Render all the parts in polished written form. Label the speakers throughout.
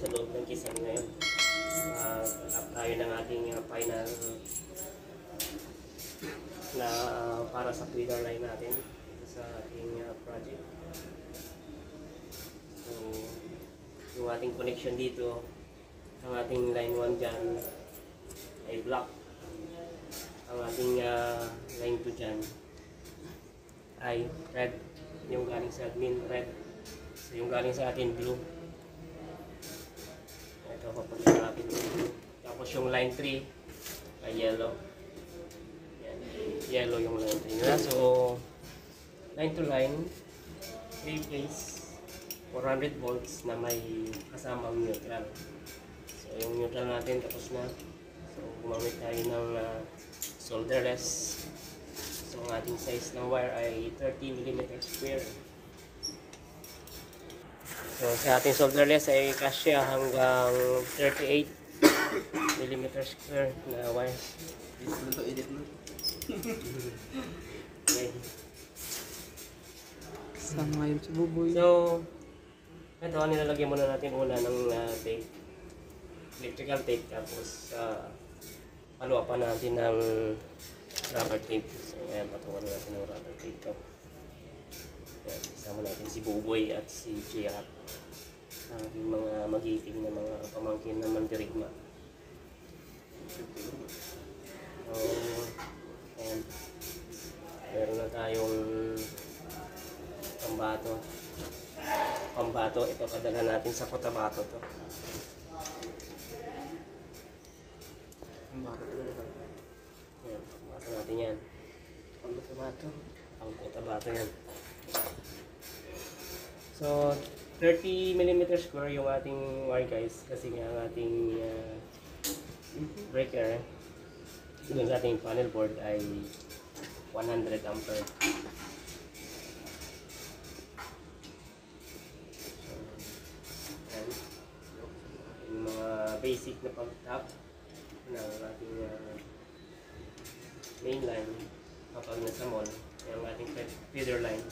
Speaker 1: sa loob ng Kisan ngayon. Tayo ng ating final na para sa feeder line natin sa ating project. So, yung ating connection dito, ang ating line 1 dyan ay black. Ang ating line 2 dyan ay red. Yung galing sa admin, red. So, yung galing sa atin, blue. Ito, papunta natin blue. Tapos yung line 3 ay yellow. Yan. Yellow yung line 3 nila. So, line to line, 3 phase, 400 volts na may kasamang neutral. So, yung neutral natin tapos na. So, gumamit tayo ng solderless. So, ang ating size ng wire ay 30 mm square. So, sa ating solderless ay kasya hanggang 38 mm square na wire.
Speaker 2: Edit mo.
Speaker 1: Okay.
Speaker 3: Sama ngayon si Buboy.
Speaker 1: So, ito, nilalagyan muna natin una ng tape. Electrical tape. Tapos, paluwa pa natin ng rubber tape. So, ayan, patungan natin ng rubber tape ito. Ayan, isama natin si Buboy at si J.R. Ang ating mga magiting na mga pamangkin na mandirigma. So, ayan. Meron na tayong pambato. Pambato, ito padala natin sa Cotabato to. Ayan, pambato natin yan. Ang Cotabato yan. So, 30 mm square yung ating wire guys. Kasi nga ang ating breaker doon sa ating panel board ay 100 ampere. Yung mga basic na pag-tap ng ating main line kapag nasa mall, yung ating feeder line.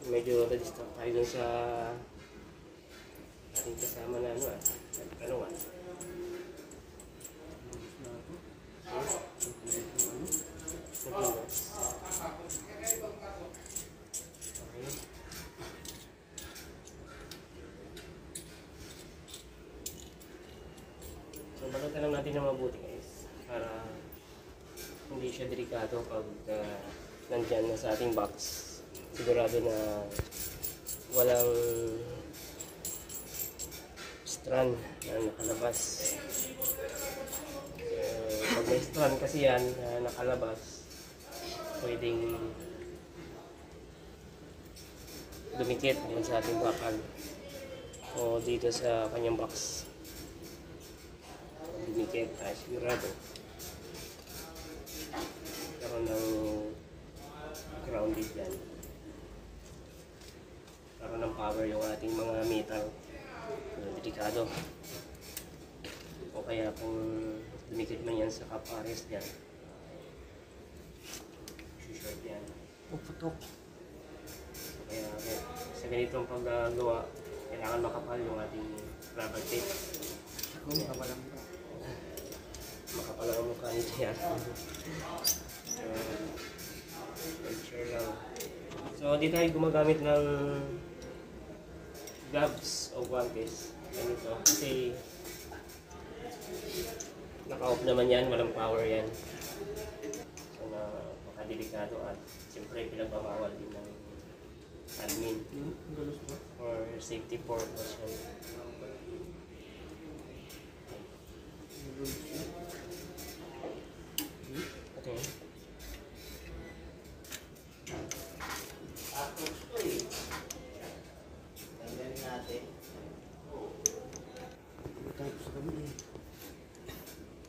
Speaker 1: Medyo na-disturb tayo dun sa ating kasama na kanuan. So, balutan lang natin ng mabuti guys para hindi siya delikado pag nandyan na sa ating box. Sigurado na walang strand na nakalabas. Pag may strand kasi yan na nakalabas, pwedeng dumikit din sa ating bakal o dito sa kanyang box. Dumikit tayo sigurado. Karoon ng grounded yan. Karoon ng power yung ating mga metal. Delikado. O kaya kung dumikit man yan sa kapares yan, short yan.
Speaker 3: Puputok.
Speaker 1: Kaya sa ganitong paggagawa, kailangan makapal yung ating rubber tape. Makapal ang mukha nito yan. So, make sure lang. So, di tayo gumagamit ng gloves o guantes. Ganito. Kasi naka-off naman yan, walang power yan. So, makadelikado at siyempre pinagbabawal din ng admin for safety purpose. Okay.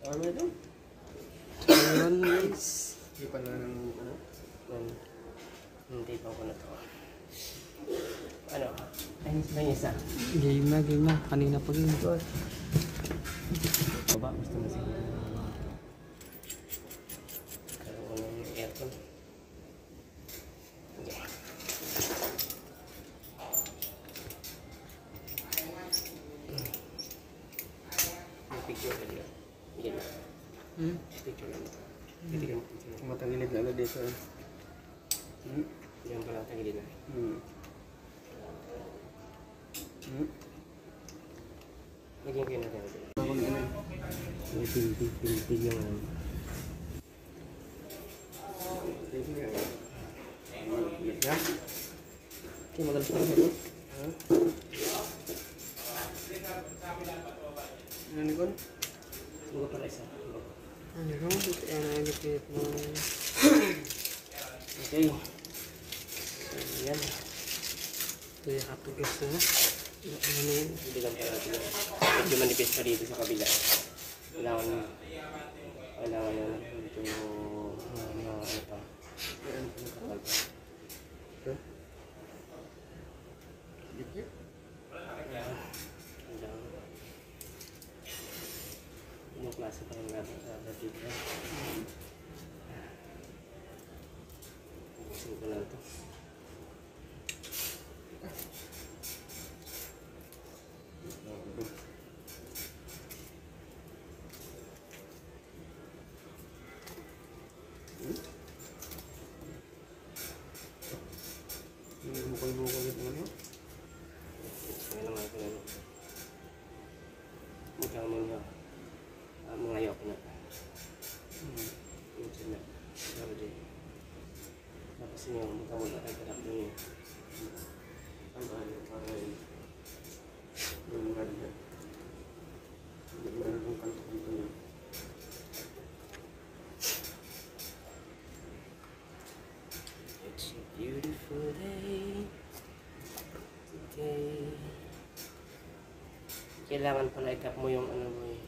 Speaker 1: Ano ba ito?
Speaker 3: Ayun guys.
Speaker 2: Hindi pa na ng ano?
Speaker 1: Hindi pa ko na to. Ano? Ayos lang isa.
Speaker 3: Game na. Kanina pa game.
Speaker 1: Baba, gusto na siya. Karoon ng aircon. Okay. Picture lang ito. Titigan mo picture.
Speaker 2: Matangilid na ano dito.
Speaker 1: Diyan pa lang tagilid na. Lagyan kayo natin.
Speaker 2: Bakong ano.
Speaker 1: Pintig yung ano.
Speaker 2: Ya? Okay, magalas na ito. Ano ni Kon?
Speaker 1: Suga pala isa.
Speaker 3: Ano rin? Kaya nalipit mo.
Speaker 1: Okay. So, yan.
Speaker 3: Kaya katugas na. Ano na yun?
Speaker 1: Hindi lang pala natin. Medyo manipis pa dito sa kabila. Kailangan yan. Medyo ano pa. Kapal pa. Anong klase pa ng natin sa dito? Ubusin ko lang ito.
Speaker 2: Bukol-bukol ito ano?
Speaker 1: Ngayon lang natin ano. Magkamo niya. Mga ayok na. Yung sila. Pero di. Tapos niya, magkamo na tayo karap niya.
Speaker 2: Ang bahali. Para yun. Yung mga dito. Yung mga kung kanto-kanto niya.
Speaker 1: It's a beautiful day today. Kailangan pala i-tap mo yung ano mo eh.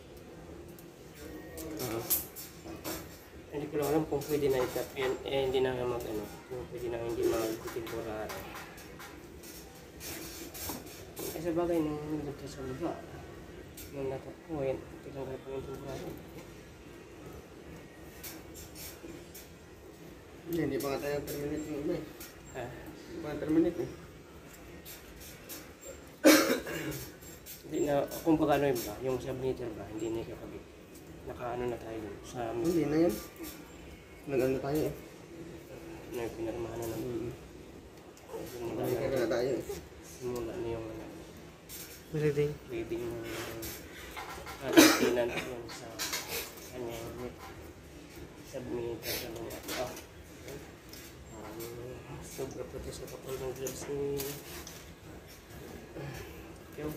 Speaker 1: Hindi ko lang alam kung pwede na i-tap yan. Eh hindi na mag ano. Kung pwede na hindi mag-temporary. Kasi bagay nung nandito sa lupa. Nung natap ko yan. Tinanggal ko yung temporary.
Speaker 2: Hindi pa nga tayo terminate ng iba eh.
Speaker 1: Ha?
Speaker 2: Hindi pa nga terminate eh.
Speaker 1: Hindi na, kung baga ano yun ba, yung submeter ba, hindi na ikakabit. Naka-ano na tayo dun, sa
Speaker 2: Hindi na yan. Nag-ano tayo eh.
Speaker 1: ano yung pinarmahan na naman. Simula
Speaker 2: Balik ka na tayo eh.
Speaker 1: simula na yung ano,
Speaker 3: Reading.
Speaker 1: reading ng ating tenant yun sa kanya yung submeter sa mga sobra po ito sa kapal ng gloves ni Yo.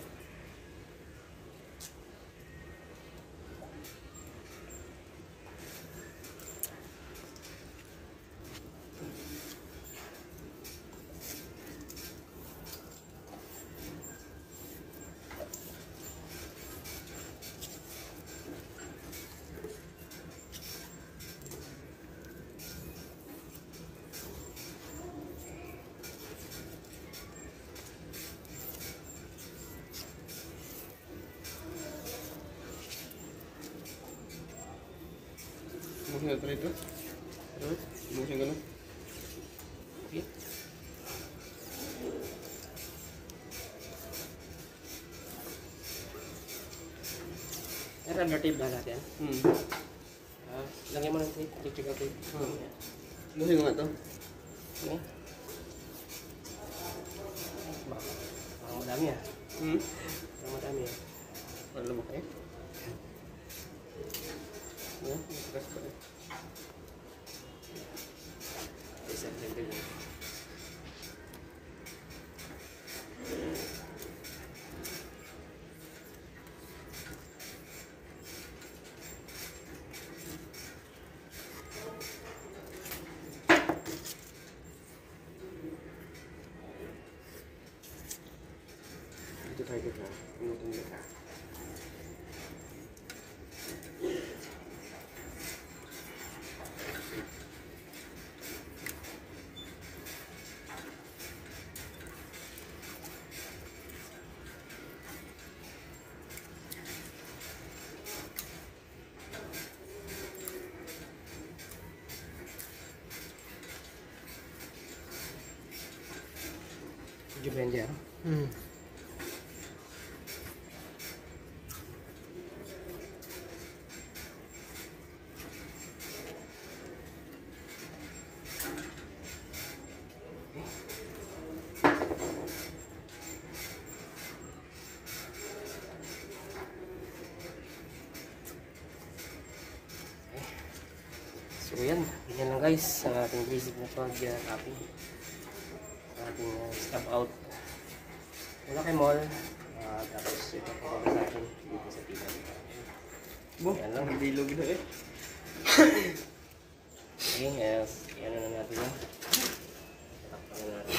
Speaker 2: Busin na ito. Busin ka na.
Speaker 1: Okay. Rubber tape ba natin? Lagyan mo ng tape, electrical tape.
Speaker 2: Busin ko nga ito.
Speaker 1: Okay. Parang madami ah. Parang madami ah.
Speaker 2: Para lumaki. Yan, matigas pa rin.
Speaker 1: Isang level lang.
Speaker 2: Dito tayo dito. Umutin dito.
Speaker 1: Medyo blender. So yan, ganyan lang guys ang ating basic na pag-copy sa ating step out mula kay mall. Tapos ito po sa atin dito sa tingnan. Yan lang.
Speaker 2: Bilog na eh.
Speaker 1: Okay, yan na natin yan. Takpan na natin.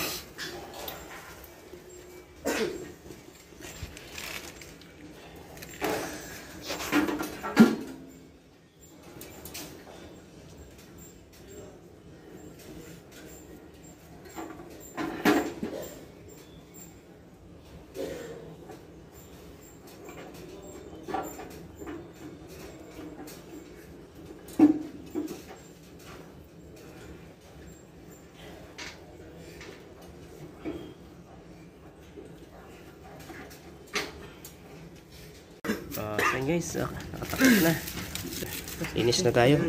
Speaker 1: So guys, nakatakot na. Inis na tayo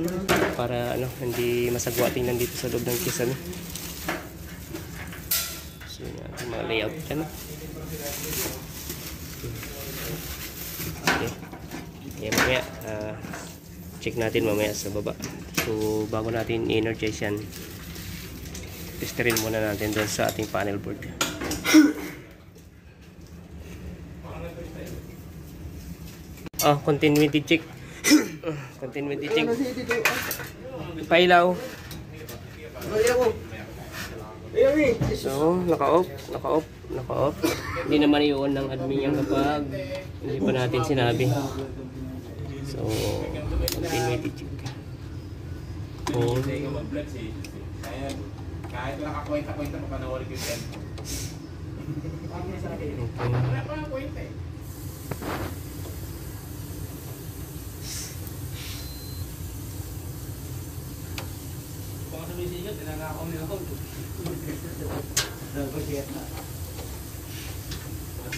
Speaker 1: para hindi masagwa tingnan dito sa loob ng kisame. So yun yung mga layout dyan. Okay. Okay, mamaya check natin mamaya sa baba. So bago natin i-energize yan, testerin muna natin doon sa ating panel board. Continuity check. Continuity check. Pailaw. So, naka-off. Hindi naman iyon ng admin yan kapag hindi pa natin sinabi. So, continuity check.
Speaker 4: Kahit nakakwenta-kwenta pa panawari ko yan. Wala pa ang kwenta eh.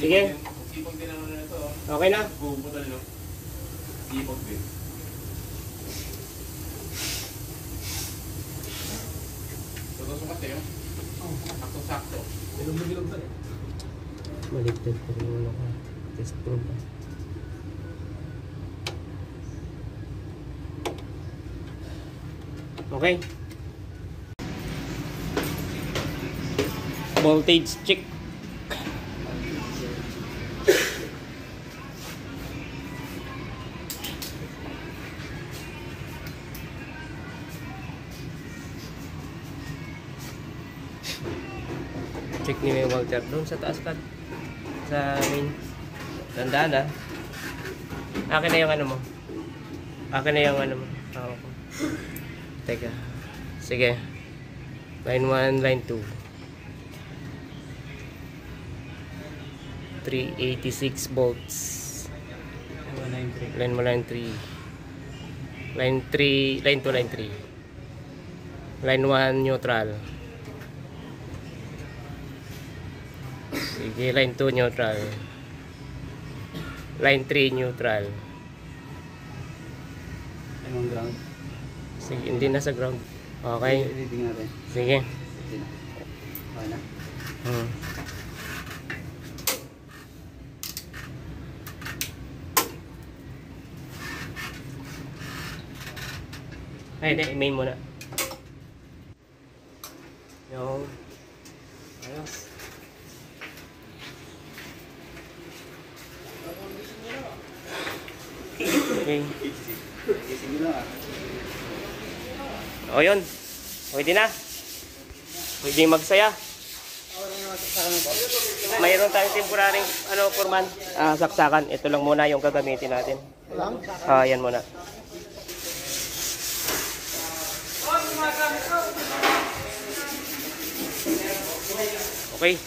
Speaker 1: Sige.
Speaker 4: Sipag din naman na ito.
Speaker 1: Okay na?
Speaker 4: Bubutal no? Sipag din. Sukat eh. Sakto-sakto. Bilog-bilog pa eh.
Speaker 1: Maligtad pa rin muna ka. Test probe pa. Okay. Voltage check. Check ni May Walter doon sa taas ka. Sa main. Tandaan ah. Akin na yung ano mo. Akin na yung ano mo. Ako. Teka. Sige. Line 1, line 2. 386 volts. Line 1, line 3. Line 3, line 2, line 3. Line 1 neutral. Sige, line 2 neutral. Line 3 neutral.
Speaker 2: Anong ground?
Speaker 1: Sige, hindi na sa ground. Okay.
Speaker 2: Reading natin.
Speaker 1: Sige.
Speaker 2: Okay na.
Speaker 1: Ay, hindi. Main muna. Yung. Ayos. Okay.
Speaker 2: Sige na ah.
Speaker 1: O yun. Pwede na. Pwede magsaya. Mayroon tayong temporaring forman. Saksakan. Ito lang muna yung gagamitin natin. Yan muna. Okay.